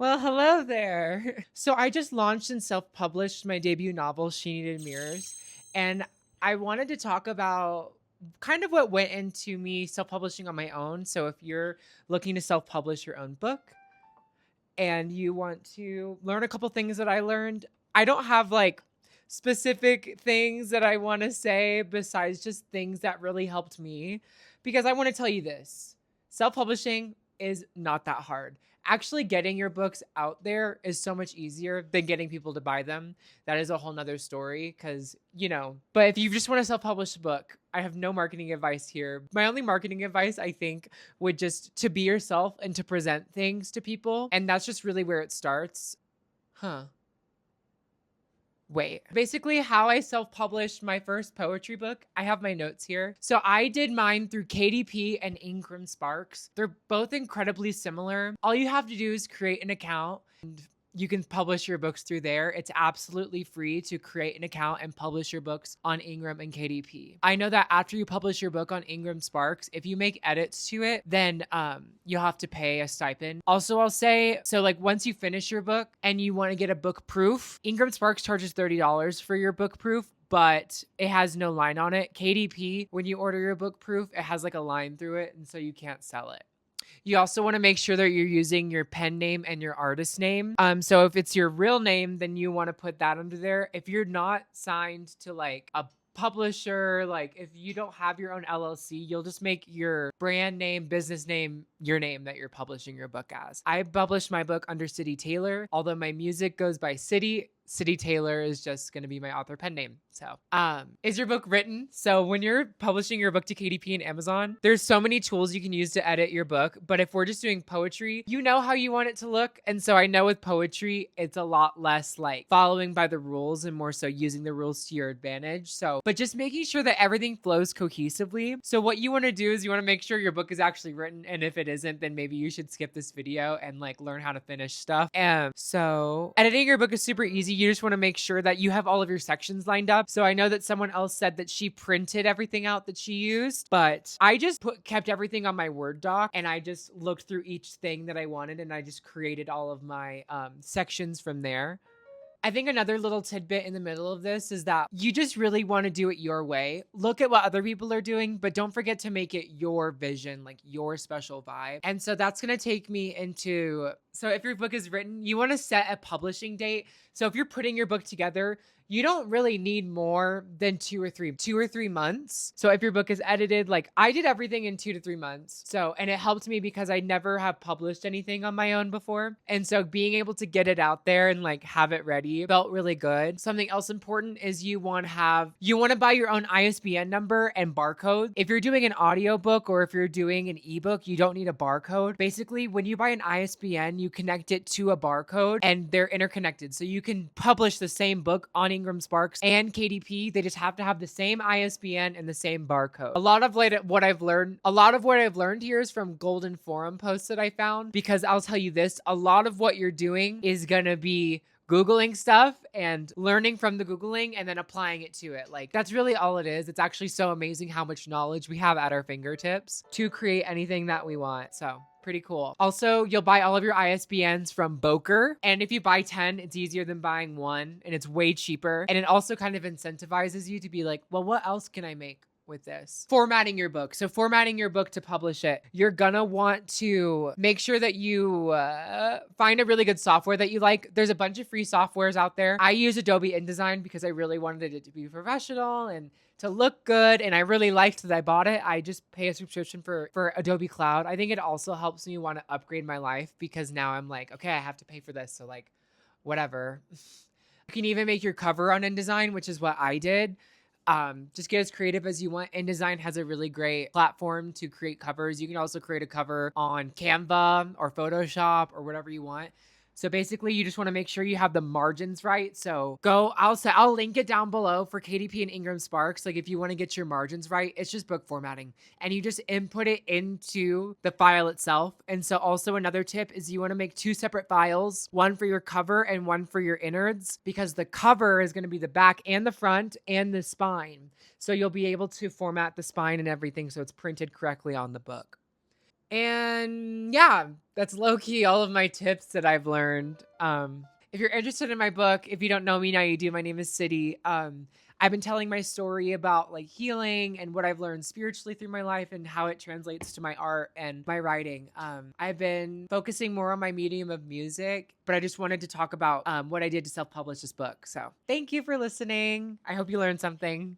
Well, hello there. So I just launched and self-published my debut novel, She Needed Mirrors, and I wanted to talk about kind of what went into me self-publishing on my own. So if you're looking to self-publish your own book and you want to learn a couple things that I learned, I don't have like specific things that I want to say besides just things that really helped me because I want to tell you this. Self-publishing is not that hard. Actually getting your books out there is so much easier than getting people to buy them. That is a whole nother story because, but if you just want to self-publish a book, I have no marketing advice here. My only marketing advice, I think, would just to be yourself and to present things to people. And that's just really where it starts. Huh. Wait. Basically, how I self-published my first poetry book, I have my notes here. So I did mine through KDP and INGRAM Sparks. They're both incredibly similar. All you have to do is create an account and you can publish your books through there. It's absolutely free to create an account and publish your books on INGRAM and KDP. I know that after you publish your book on INGRAM Sparks, if you make edits to it, then you'll have to pay a stipend. Also, I'll say, so like once you finish your book and you want to get a book proof, INGRAM Sparks charges $30 for your book proof, but it has no line on it. KDP, when you order your book proof, it has like a line through it, and so you can't sell it. You also want to make sure that you're using your pen name and your artist name. So if it's your real name, then you want to put that under there. If you're not signed to like a publisher, like if you don't have your own LLC, you'll just make your brand name, business name, your name that you're publishing your book as. I published my book under City Taylor, although my music goes by City Taylor is just going to be my author pen name. So, is your book written? So when you're publishing your book to KDP and Amazon, there's so many tools you can use to edit your book. But if we're just doing poetry, you know how you want it to look. And so I know with poetry, it's a lot less like following by the rules and more so using the rules to your advantage. So, but just making sure that everything flows cohesively. So what you want to do is you want to make sure your book is actually written. And if it isn't, then maybe you should skip this video and like learn how to finish stuff. And so editing your book is super easy. You just want to make sure that you have all of your sections lined up. So I know that someone else said that she printed everything out that she used, but I just kept everything on my Word doc and I just looked through each thing that I wanted and I just created all of my sections from there. I think another little tidbit in the middle of this is that you just really want to do it your way. Look at what other people are doing, but don't forget to make it your vision, like your special vibe. And so that's going to take me into, so if your book is written, you want to set a publishing date. So if you're putting your book together, you don't really need more than 2 or 3 months. So if your book is edited, like I did everything in 2 to 3 months. So, and it helped me because I never have published anything on my own before. And so being able to get it out there and like have it ready felt really good. Something else important is you want to buy your own ISBN number and barcode. If you're doing an audiobook or if you're doing an ebook, you don't need a barcode. Basically, when you buy an ISBN, you connect it to a barcode and they're interconnected. So you can publish the same book on INGRAM Sparks and KDP. They just have to have the same ISBN and the same barcode. A lot of what I've learned here is from Golden Forum posts that I found, because I'll tell you this, a lot of what you're doing is going to be Googling stuff and learning from the Googling and then applying it to it. Like that's really all it is. It's actually so amazing how much knowledge we have at our fingertips to create anything that we want. So pretty cool. Also, you'll buy all of your ISBNs from Boker. And if you buy 10, it's easier than buying one and it's way cheaper. And it also kind of incentivizes you to be like, well, what else can I make with this? Formatting your book. So formatting your book to publish it, you're gonna want to make sure that you find a really good software that you like. There's a bunch of free softwares out there. I use Adobe InDesign because I really wanted it to be professional and to look good, and I really liked that I bought it. I just pay a subscription for Adobe Cloud. I think it also helps me want to upgrade my life because now I'm like, okay, I have to pay for this, so like whatever. You can even make your cover on InDesign, which is what I did. Just get as creative as you want. InDesign has a really great platform to create covers. You can also create a cover on Canva or Photoshop or whatever you want. So basically you just want to make sure you have the margins right. So I'll link it down below for KDP and INGRAM Sparks. Like if you want to get your margins right, it's just book formatting and you just input it into the file itself. And so also another tip is you want to make 2 separate files, one for your cover and one for your innards, because the cover is going to be the back and the front and the spine. So you'll be able to format the spine and everything so it's printed correctly on the book. And yeah, that's low key all of my tips that I've learned. If you're interested in my book, if you don't know me now, you do. My name is City. I've been telling my story about like healing and what I've learned spiritually through my life and how it translates to my art and my writing. I've been focusing more on my medium of music, but I just wanted to talk about what I did to self-publish this book. So thank you for listening. I hope you learned something.